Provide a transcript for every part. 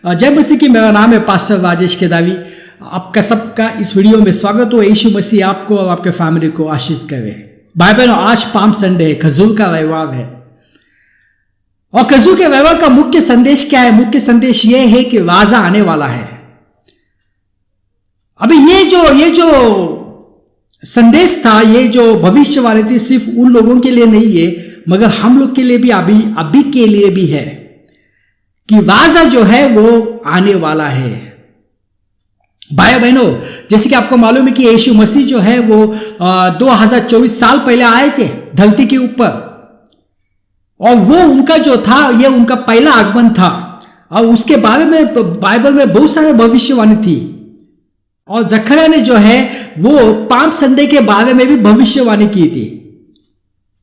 जय मसीह की। मेरा नाम है पास्टर राजेश केदावी। आपका सबका इस वीडियो में स्वागत हो। यीशु मसीह आपको और आपके फैमिली को आशीष करे। भाई बहनों, आज पाम संडे है, खजूर का रविवार है। और खजूर के रविवार का मुख्य संदेश क्या है? मुख्य संदेश यह है कि राजा आने वाला है। अभी ये जो संदेश था, ये जो भविष्यवाणी थी, सिर्फ उन लोगों के लिए नहीं है मगर हम लोग के लिए भी अभी के लिए भी है कि राजा जो है वो आने वाला है। भाई बहनों, जैसे कि आपको मालूम है कि यीशु मसीह जो है वो 2024 साल पहले आए थे धरती के ऊपर, और वो उनका जो था ये उनका पहला आगमन था। और उसके बारे में बाइबल में बहुत सारे भविष्यवाणी थी। और जकरिया ने जो है वो पाम संडे के बारे में भी भविष्यवाणी की थी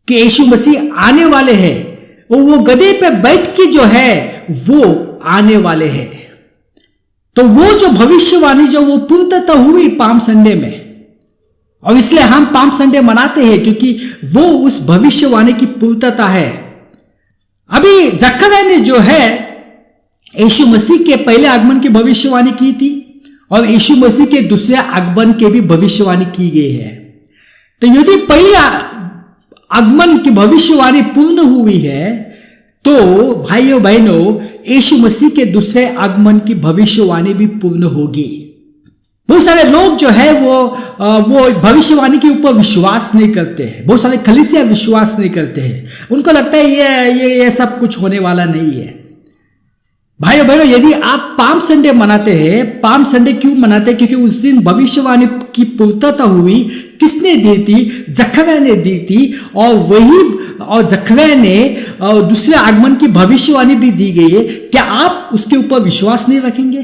कि यीशु मसीह आने वाले हैं, वो गधे पे बैठ के जो है वो आने वाले हैं। तो वो जो भविष्यवाणी जो वो पूर्णतः हुई पाम संडे में, और इसलिए हम पाम संडे मनाते हैं क्योंकि वो उस भविष्यवाणी की पूर्णता है। अभी जकरिया ने जो है यीशु मसीह के पहले आगमन की भविष्यवाणी की थी और यीशु मसीह के दूसरे आगमन के भी भविष्यवाणी की गई है। तो यदि पहले आगमन की भविष्यवाणी पूर्ण हुई है तो भाइयों बहनों, यीशु मसीह के दूसरे आगमन की भविष्यवाणी भी पूर्ण होगी। बहुत सारे लोग जो है वो भविष्यवाणी के ऊपर विश्वास नहीं करते हैं। बहुत सारे कलीसिया विश्वास नहीं करते हैं। उनको लगता है ये सब कुछ होने वाला नहीं है। भाइयों बहनों, यदि आप पाम संडे मनाते हैं, पाम संडे क्यों मनाते हैं? क्योंकि उस दिन भविष्यवाणी की पूर्णता हुई। किसने दी थी? जकरिया ने दी थी। और जकरिया ने दूसरे आगमन की भविष्यवाणी भी दी गई है। क्या आप उसके ऊपर विश्वास नहीं रखेंगे?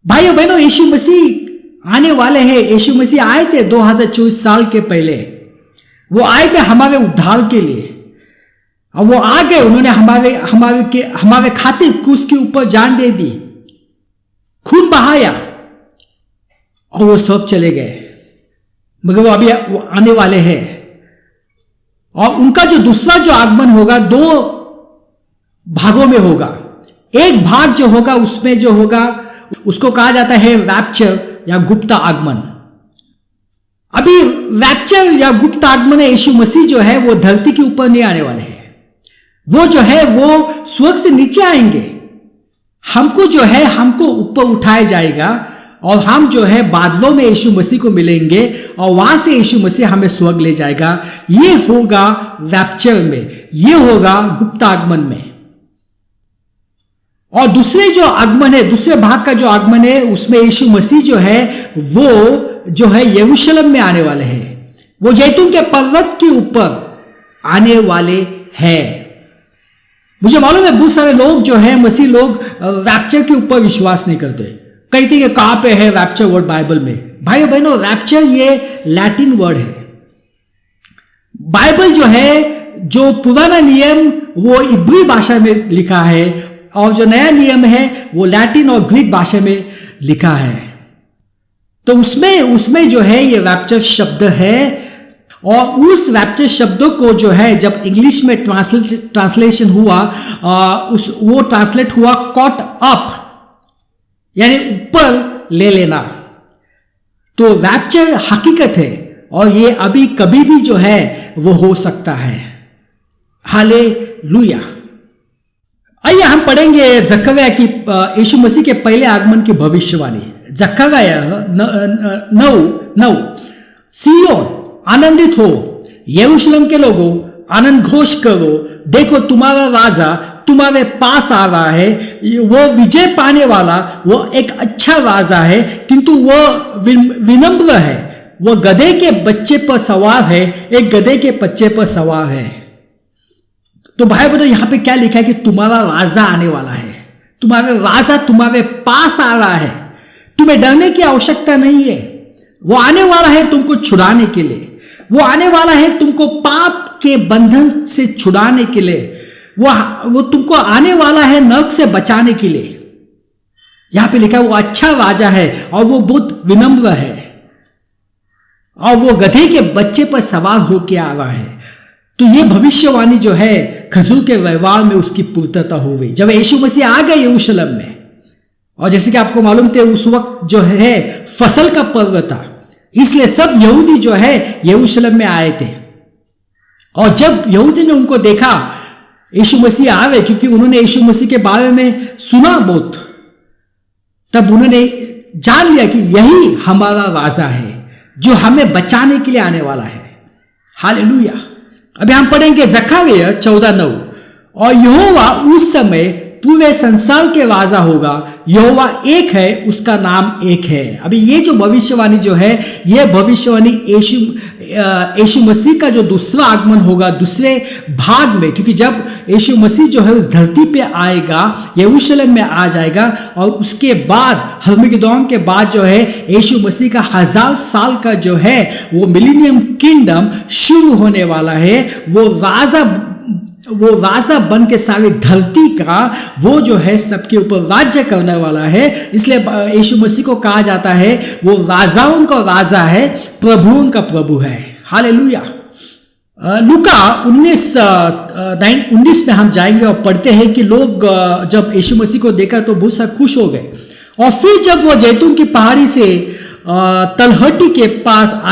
भाइयों बहनों, यीशु मसीह आने वाले हैं। यीशु मसीह आए थे 2024 साल के पहले। वो आए थे हमारे उद्धार के लिए, और वो आ गए। उन्होंने हमारे खातिर क्रूस के ऊपर जान दे दी, खून बहाया, और वो सब चले गए। मगर वो अभी आने वाले हैं। और उनका जो दूसरा जो आगमन होगा 2 भागों में होगा। एक भाग जो होगा उसमें जो होगा उसको कहा जाता है रैप्चर या गुप्त आगमन। अभी रैप्चर या गुप्त आगमन है, यीशु मसीह जो है वो धरती के ऊपर नहीं आने वाले हैं। वो जो है वो स्वर्ग से नीचे आएंगे। हमको ऊपर उठाया जाएगा और हम जो है बादलों में यीशु मसीह को मिलेंगे और वहां से यीशु मसीह हमें स्वर्ग ले जाएगा। ये होगा रैप्चर में, ये होगा गुप्त आगमन में। और दूसरे जो आगमन है, दूसरे भाग का जो आगमन है, उसमें यीशु मसीह जो है वो जो है यरूशलेम में आने वाले हैं। वो जैतून के पर्वत के ऊपर आने वाले हैं। मुझे मालूम है बहुत सारे लोग जो है मसीह लोग रैप्चर के ऊपर विश्वास नहीं करते। कहते हैं कहां पे है रैप्चर वर्ड बाइबल में? भाइयों बहनों, रैप्चर ये लैटिन वर्ड है। बाइबल जो है, जो पुराना नियम वो इब्री भाषा में लिखा है, और जो नया नियम है वो लैटिन और ग्रीक भाषा में लिखा है। तो उसमें जो है ये रैप्चर शब्द है। और उस रैप्चर शब्दों को जो है जब इंग्लिश में ट्रांसलेशन हुआ, वो ट्रांसलेट हुआ कॉट अप, यानी ऊपर ले लेना। तो रैप्चर हकीकत है और ये अभी कभी भी जो है वो हो सकता है। हालेलुया। आइए हम पढ़ेंगे जकरिया की यीशु मसीह के पहले आगमन की भविष्यवाणी। जकरिया 9:9। सिय्योन आनंदित हो, यरूशलेम के लोगों आनंद घोष करो। देखो तुम्हारा राजा तुम्हारे पास आ रहा है। वो विजय पाने वाला, वो एक अच्छा राजा है, किंतु वो विनम्र है। वो गधे के बच्चे पर सवार है, एक गधे के बच्चे पर सवार है। तो भाई बहनों, यहां पे क्या लिखा है कि तुम्हारा राजा आने वाला है। तुम्हारा राजा तुम्हारे पास आ रहा है। तुम्हें डरने की आवश्यकता नहीं है। वो आने वाला है तुमको छुड़ाने के लिए। वो आने वाला है तुमको पाप के बंधन से छुड़ाने के लिए। वो तुमको आने वाला है नरक से बचाने के लिए। यहां पे लिखा है वो अच्छा राजा है और वो बहुत विनम्र है, और वो गधे के बच्चे पर सवार होके आ रहा है। तो ये भविष्यवाणी जो है खजूर के व्यवहार में उसकी पूर्तता हो गई जब यीशु मसीह आ गए यरूशलेम में। और जैसे कि आपको मालूम थे उस वक्त जो है फसल का पर्व था, इसलिए सब यहूदी जो है यरूशलेम में आए थे। और जब यहूदी ने उनको देखा यीशु मसीह आ रहे, क्योंकि उन्होंने यीशु मसीह के बारे में सुना बहुत, तब उन्होंने जान लिया कि यही हमारा राजा है जो हमें बचाने के लिए आने वाला है। हालेलुया। अभी हम पढ़ेंगे जकरिया 14:9, और यहोवा उस समय पूरे संसार के राजा होगा, यहोवा एक है, उसका नाम एक है। अभी ये जो भविष्यवाणी जो है, ये भविष्यवाणी यीशु मसीह का जो दूसरा आगमन होगा दूसरे भाग में, क्योंकि जब यीशु मसीह जो है उस धरती पे आएगा, यरूशलेम में आ जाएगा, और उसके बाद हर्मगिदोन के बाद जो है यीशु मसीह का 1000 साल का जो है वो मिलेनियम किंगडम शुरू होने वाला है। वो राजा बन के सारी धरती का वो जो है सबके ऊपर राज्य करने वाला है। इसलिए यीशु मसीह को कहा जाता है वो राजाओं का राजा है, प्रभुओं का प्रभु है। हालेलुया। लूका 19 में हम जाएंगे और पढ़ते हैं कि लोग जब यीशु मसीह को देखा तो बहुत सा खुश हो गए। और फिर जब वो जैतून की पहाड़ी से तलहटी के पास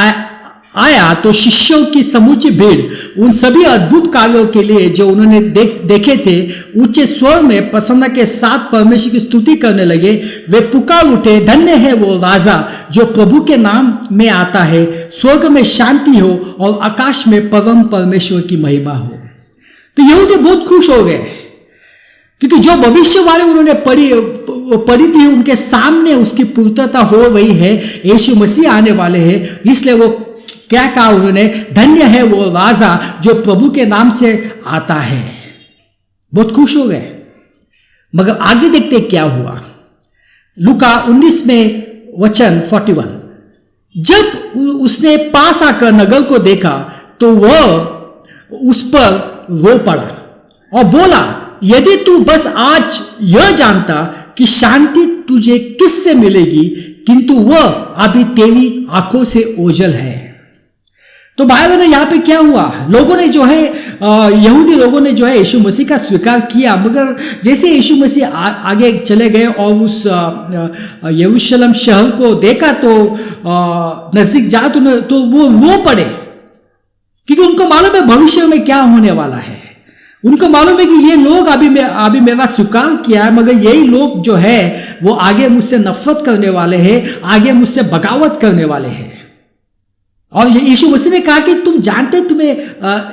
आया तो शिष्यों की समूची भीड़ उन सभी अद्भुत कार्यों के लिए जो उन्होंने देखे थे ऊंचे स्वर में प्रसन्नता के साथ परमेश्वर की स्तुति करने लगे। वे पुकार उठे, धन्य है वो राजा जो प्रभु के नाम में आता है, स्वर्ग में शांति हो और आकाश में परम परमेश्वर की महिमा हो। तो यहूदी बहुत खुश हो गए, क्योंकि जो भविष्यवाणी उन्होंने पढ़ी थी उनके सामने उसकी पूर्तता हो रही है। यीशु मसीह आने वाले हैं, इसलिए वो क्या कहा उन्होंने, धन्य है वो राजा जो प्रभु के नाम से आता है। बहुत खुश हो गए। मगर आगे देखते क्या हुआ। लूका 19 में वचन 41, जब उसने पास आकर नगर को देखा तो वह उस पर रो पड़ा और बोला, यदि तू बस आज यह जानता कि शांति तुझे किससे मिलेगी, किंतु वह अभी तेरी आंखों से ओझल है। तो भाई बहनों, यहाँ पे क्या हुआ, लोगों ने जो है यहूदी लोगों ने जो है यीशु मसीह का स्वीकार किया, मगर जैसे यीशु मसीह आगे चले गए और उस यरूशलेम शहर को देखा तो नजदीक जा तो वो रो पड़े, क्योंकि उनको मालूम है भविष्य में क्या होने वाला है। उनको मालूम है कि ये लोग अभी मेरा स्वीकार किया है, मगर यही लोग जो है वो आगे मुझसे नफरत करने वाले हैं, आगे मुझसे बगावत करने वाले हैं। और यीशु मसीह ने कहा कि तुम जानते तुम्हें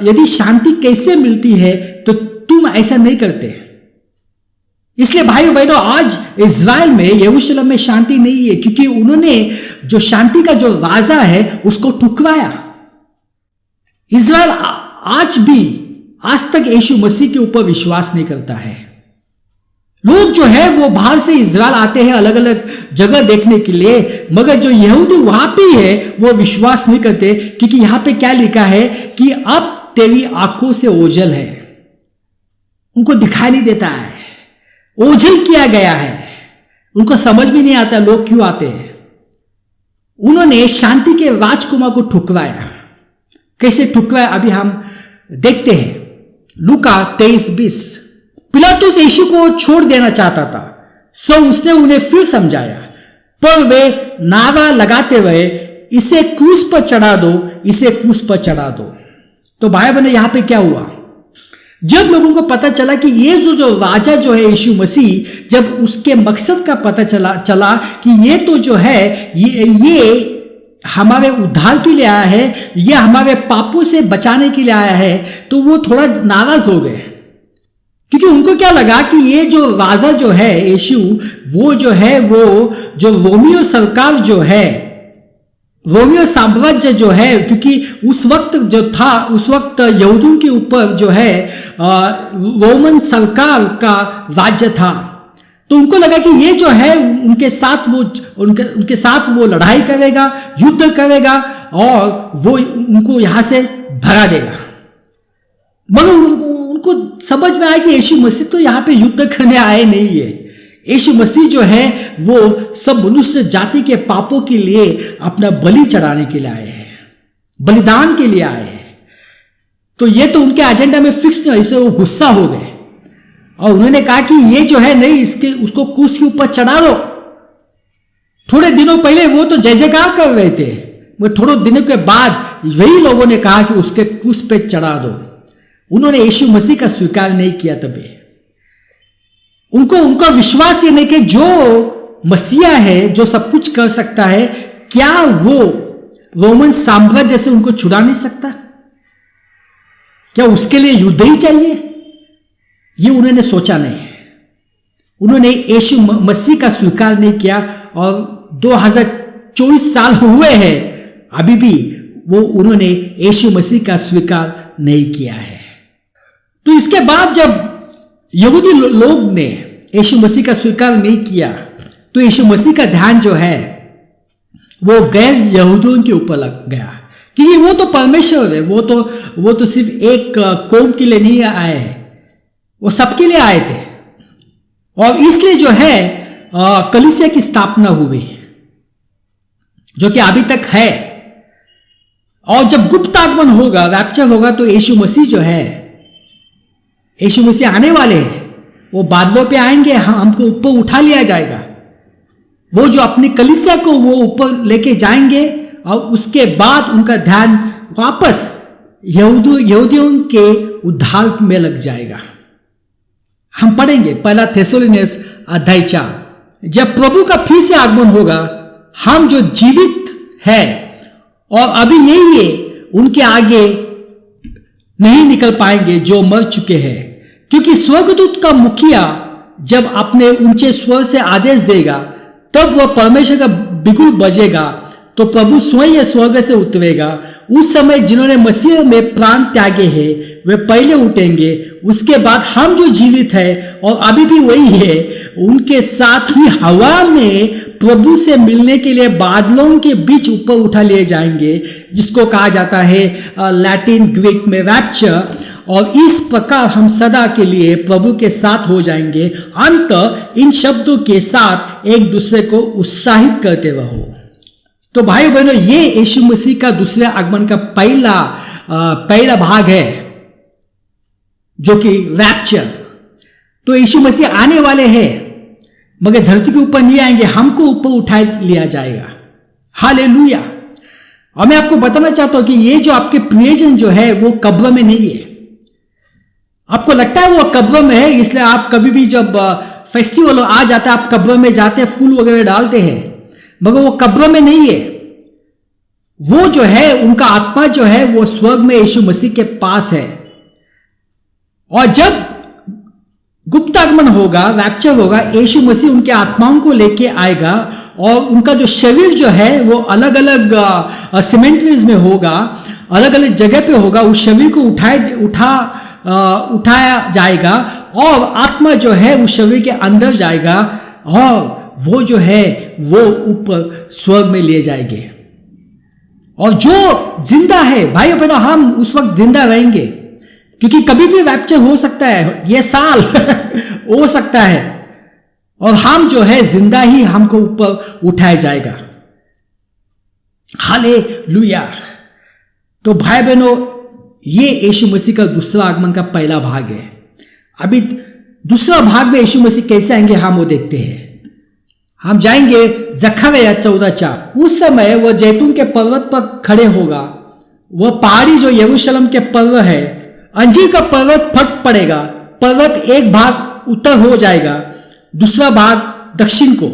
यदि शांति कैसे मिलती है तो तुम ऐसा नहीं करते। इसलिए भाइयों बहनों, आज इज़राइल में यरूशलेम में शांति नहीं है, क्योंकि उन्होंने जो शांति का जो राजा है उसको ठुकराया। इज़राइल आज तक यीशु मसीह के ऊपर विश्वास नहीं करता है। लोग जो है वो बाहर से इज़राइल आते हैं अलग अलग जगह देखने के लिए, मगर जो यहूदी वहां पे है वो विश्वास नहीं करते, क्योंकि यहां पे क्या लिखा है कि अब तेरी आंखों से ओझल है। उनको दिखाई नहीं देता है, ओझल किया गया है। उनको समझ भी नहीं आता लोग क्यों आते हैं। उन्होंने शांति के राजकुमार को ठुकराया। कैसे ठुकराया अभी हम देखते हैं। लूका 23:20, पिलातुस यीशु को छोड़ देना चाहता था, सो उसने उन्हें फिर समझाया, पर वे नारा लगाते हुए, इसे क्रूस पर चढ़ा दो, इसे क्रूस पर चढ़ा दो। तो भाई बहनों, यहां पे क्या हुआ, जब लोगों को पता चला कि ये जो राजा जो है यीशु मसीह, जब उसके मकसद का पता चला कि ये तो जो है ये हमारे उद्धार के लिए आया है, ये हमारे पापों से बचाने के लिए आया है, तो वो थोड़ा नाराज हो गए। क्योंकि उनको क्या लगा कि ये जो राजा जो है यीशु, वो जो है वो जो रोमियो सरकार जो है, रोमियो साम्राज्य जो है, क्योंकि उस वक्त जो था उस वक्त यहूदियों के ऊपर जो है रोमन सरकार का राज्य था। तो उनको लगा कि ये जो है उनके साथ वो लड़ाई करेगा, युद्ध करेगा और वो उनको यहां से भगा देगा। मगर उनको समझ में आया कि यीशु मसीह तो यहाँ पे युद्ध करने आए नहीं है। यीशु मसीह जो है वो सब मनुष्य जाति के पापों के लिए अपना बलि चढ़ाने के लिए आए हैं, बलिदान के लिए आए हैं। तो ये तो उनके एजेंडा में फिक्स नहीं, इससे वो गुस्सा हो गए और उन्होंने कहा कि ये जो है नहीं, इसके उसको क्रूस के ऊपर चढ़ा दो। थोड़े दिनों पहले वो तो जय जयकार कर रहे थे, वो थोड़े दिनों के बाद वही लोगों ने कहा कि उसके क्रूस पे चढ़ा दो। उन्होंने यीशु मसीह का स्वीकार नहीं किया। तभी उनका विश्वास ये नहीं कि जो मसीहा है, जो सब कुछ कर सकता है, क्या वो रोमन साम्राज्य से उनको छुड़ा नहीं सकता? क्या उसके लिए युद्ध ही चाहिए? ये उन्होंने सोचा नहीं। उन्होंने यीशु मसीह का स्वीकार नहीं किया और 2024 साल हुए हैं, अभी भी वो उन्होंने यीशु मसीह का स्वीकार नहीं किया है। तो इसके बाद जब यहूदी लोग ने यीशु मसीह का स्वीकार नहीं किया, तो यीशु मसीह का ध्यान जो है वो गैर यहूदियों के ऊपर लग गया, क्योंकि वो तो परमेश्वर है, वो तो सिर्फ एक कौम के लिए नहीं आए हैं, वो सबके लिए आए थे। और इसलिए जो है कलीसिया की स्थापना हुई, जो कि अभी तक है। और जब गुप्त आगमन होगा, रैप्चर होगा, तो यीशु मसीह जो है, यीशु मसीह आने वाले हैं, वो बादलों पे आएंगे, हमको ऊपर उठा लिया जाएगा। वो जो अपनी कलीसिया को वो ऊपर लेके जाएंगे और उसके बाद उनका ध्यान वापस यहूदियों के उद्धार में लग जाएगा। हम पढ़ेंगे 1 थेसलोनियंस अध्याय 4। जब प्रभु का फिर से आगमन होगा, हम जो जीवित है और अभी यही है, उनके आगे नहीं निकल पाएंगे जो मर चुके हैं, क्योंकि स्वर्गदूत का मुखिया जब अपने ऊंचे स्वर से आदेश देगा, तब वह परमेश्वर का बिगुल बजेगा, तो प्रभु स्वयं स्वर्ग से उतरेगा। उस समय जिन्होंने मसीह में प्राण त्यागे हैं, वे पहले उठेंगे। उसके बाद हम जो जीवित है और अभी भी वही है, उनके साथ ही हवा में प्रभु से मिलने के लिए बादलों के बीच ऊपर उठा लिए जाएंगे, जिसको कहा जाता है लैटिन ग्रीक में रैप्चर। और इस प्रकार हम सदा के लिए प्रभु के साथ हो जाएंगे। अंत इन शब्दों के साथ एक दूसरे को उत्साहित करते रहो। तो भाई बहनों, ये यीशु मसीह का दूसरे आगमन का पहला भाग है, जो कि रैप्चर। तो यीशु मसीह आने वाले हैं, मगर धरती के ऊपर नहीं आएंगे, हमको ऊपर उठा लिया जाएगा। हालेलुया। और मैं आपको बताना चाहता हूं कि ये जो आपके प्रियजन जो है वो कब्र में नहीं है। आपको लगता है वो कब्र में है, इसलिए आप कभी भी जब फेस्टिवल आ जाता है, आप कब्र में जाते हैं, फूल वगैरह डालते हैं, मगर वो कब्र में नहीं है। वो जो है, उनका आत्मा जो है वो स्वर्ग में यीशु मसीह के पास है। और जब गुप्त आगमन होगा, रैप्चर होगा, यीशु मसीह उनके आत्माओं को लेके आएगा और उनका जो शरीर जो है वो अलग अलग सिमेंट्रीज में होगा, अलग अलग जगह पे होगा। उस शरीर को उठाया जाएगा और आत्मा जो है उस शरीर के अंदर जाएगा और वो जो है वो ऊपर स्वर्ग में लिए जाएंगे। और जो जिंदा है, भाई बहनों, हम उस वक्त जिंदा रहेंगे, क्योंकि कभी भी रैप्चर हो सकता है, ये साल हो सकता है, और हम जो है जिंदा ही हमको ऊपर उठाया जाएगा। हालेलुया। तो भाई बहनों, ये यीशु मसीह का दूसरा आगमन का पहला भाग है। अभी दूसरा भाग में यीशु मसीह कैसे आएंगे हम वो देखते हैं। हम जाएंगे जकरिया 14:4। उस समय वह जैतून के पर्वत पर खड़े होगा, वह पहाड़ी जो यरूशलेम के पर्वत है, अंजीर का पर्वत फट पड़ेगा, पर्वत एक भाग उत्तर हो जाएगा, दूसरा भाग दक्षिण को।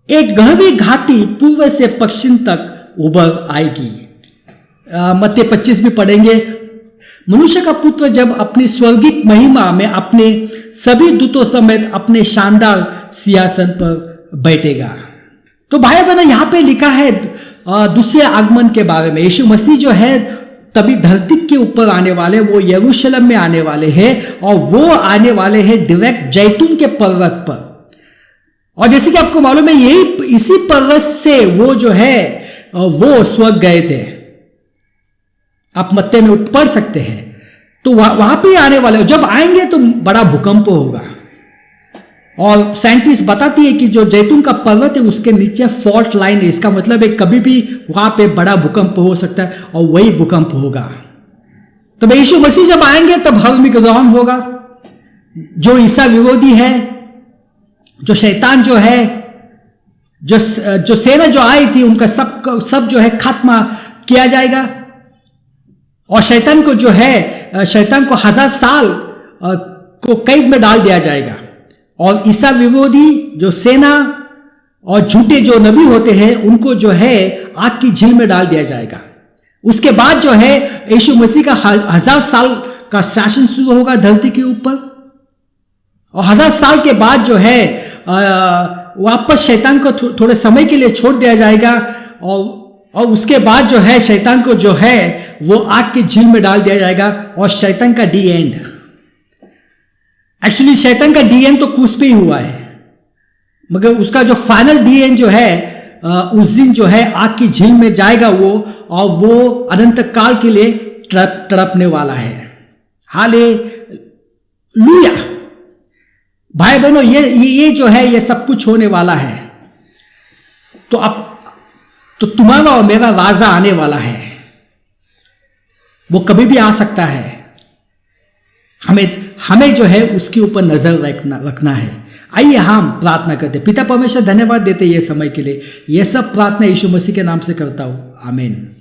एक गहरी घाटी पूर्व से पश्चिम तक उभर आएगी। मत्ती 25 भी पढ़ेंगे। मनुष्य का पुत्र जब अपनी स्वर्गिक महिमा में अपने सभी दूतों समेत अपने शानदार सिंहासन पर बैठेगा। तो भाई बहनों, यहां पे लिखा है दूसरे आगमन के बारे में। यीशु मसीह जो है तभी धरती के ऊपर आने वाले, वो यरूशलेम में आने वाले हैं और वो आने वाले हैं डायरेक्ट जैतून के पर्वत पर। और जैसे कि आपको मालूम है, यही इसी पर्वत से वो जो है वो स्वर्ग गए थे। आप मत्ते में पढ़ सकते हैं। तो वहां पे आने वाले, जब आएंगे तो बड़ा भूकंप होगा। और साइंटिस्ट बताती है कि जो जैतून का पर्वत है उसके नीचे फॉल्ट लाइन है। इसका मतलब है कभी भी वहां पे बड़ा भूकंप हो सकता है और वही भूकंप होगा। तब यीशु मसीह जब आएंगे तब हर्मिगदोन होगा। जो ईसा विरोधी है, जो शैतान जो है, जो सेना जो आई थी, उनका सब जो है खात्मा किया जाएगा। और शैतान को जो है, शैतान को 1000 साल को कैद में डाल दिया जाएगा। और ईसा विरोधी जो सेना और झूठे जो नबी होते हैं, उनको जो है आग की झील में डाल दिया जाएगा। उसके बाद जो है यीशु मसीह का 1000 साल का शासन शुरू होगा धरती के ऊपर। और 1000 साल के बाद जो है वापस शैतान को थोड़े समय के लिए छोड़ दिया जाएगा। और उसके बाद जो है शैतान को जो है वो आग की झील में डाल दिया जाएगा। और शैतान का डी एंड, एक्चुअली शैतान का डी एंड तो क्रूस पे ही हुआ है, मगर उसका जो फाइनल डी एंड जो है उस दिन जो है आग की झील में जाएगा वो, और वो अनंत काल के लिए तड़पने वाला है। हालेलुया। भाई बहनों, ये जो है ये सब कुछ होने वाला है। तो अब तो तुम्हारा और मेरा राजा आने वाला है, वो कभी भी आ सकता है। हमें जो है उसके ऊपर नजर रखना है। आइए हम प्रार्थना करते। पिता परमेश्वर, धन्यवाद देते ये समय के लिए। ये सब प्रार्थना यीशु मसीह के नाम से करता हूं, आमीन।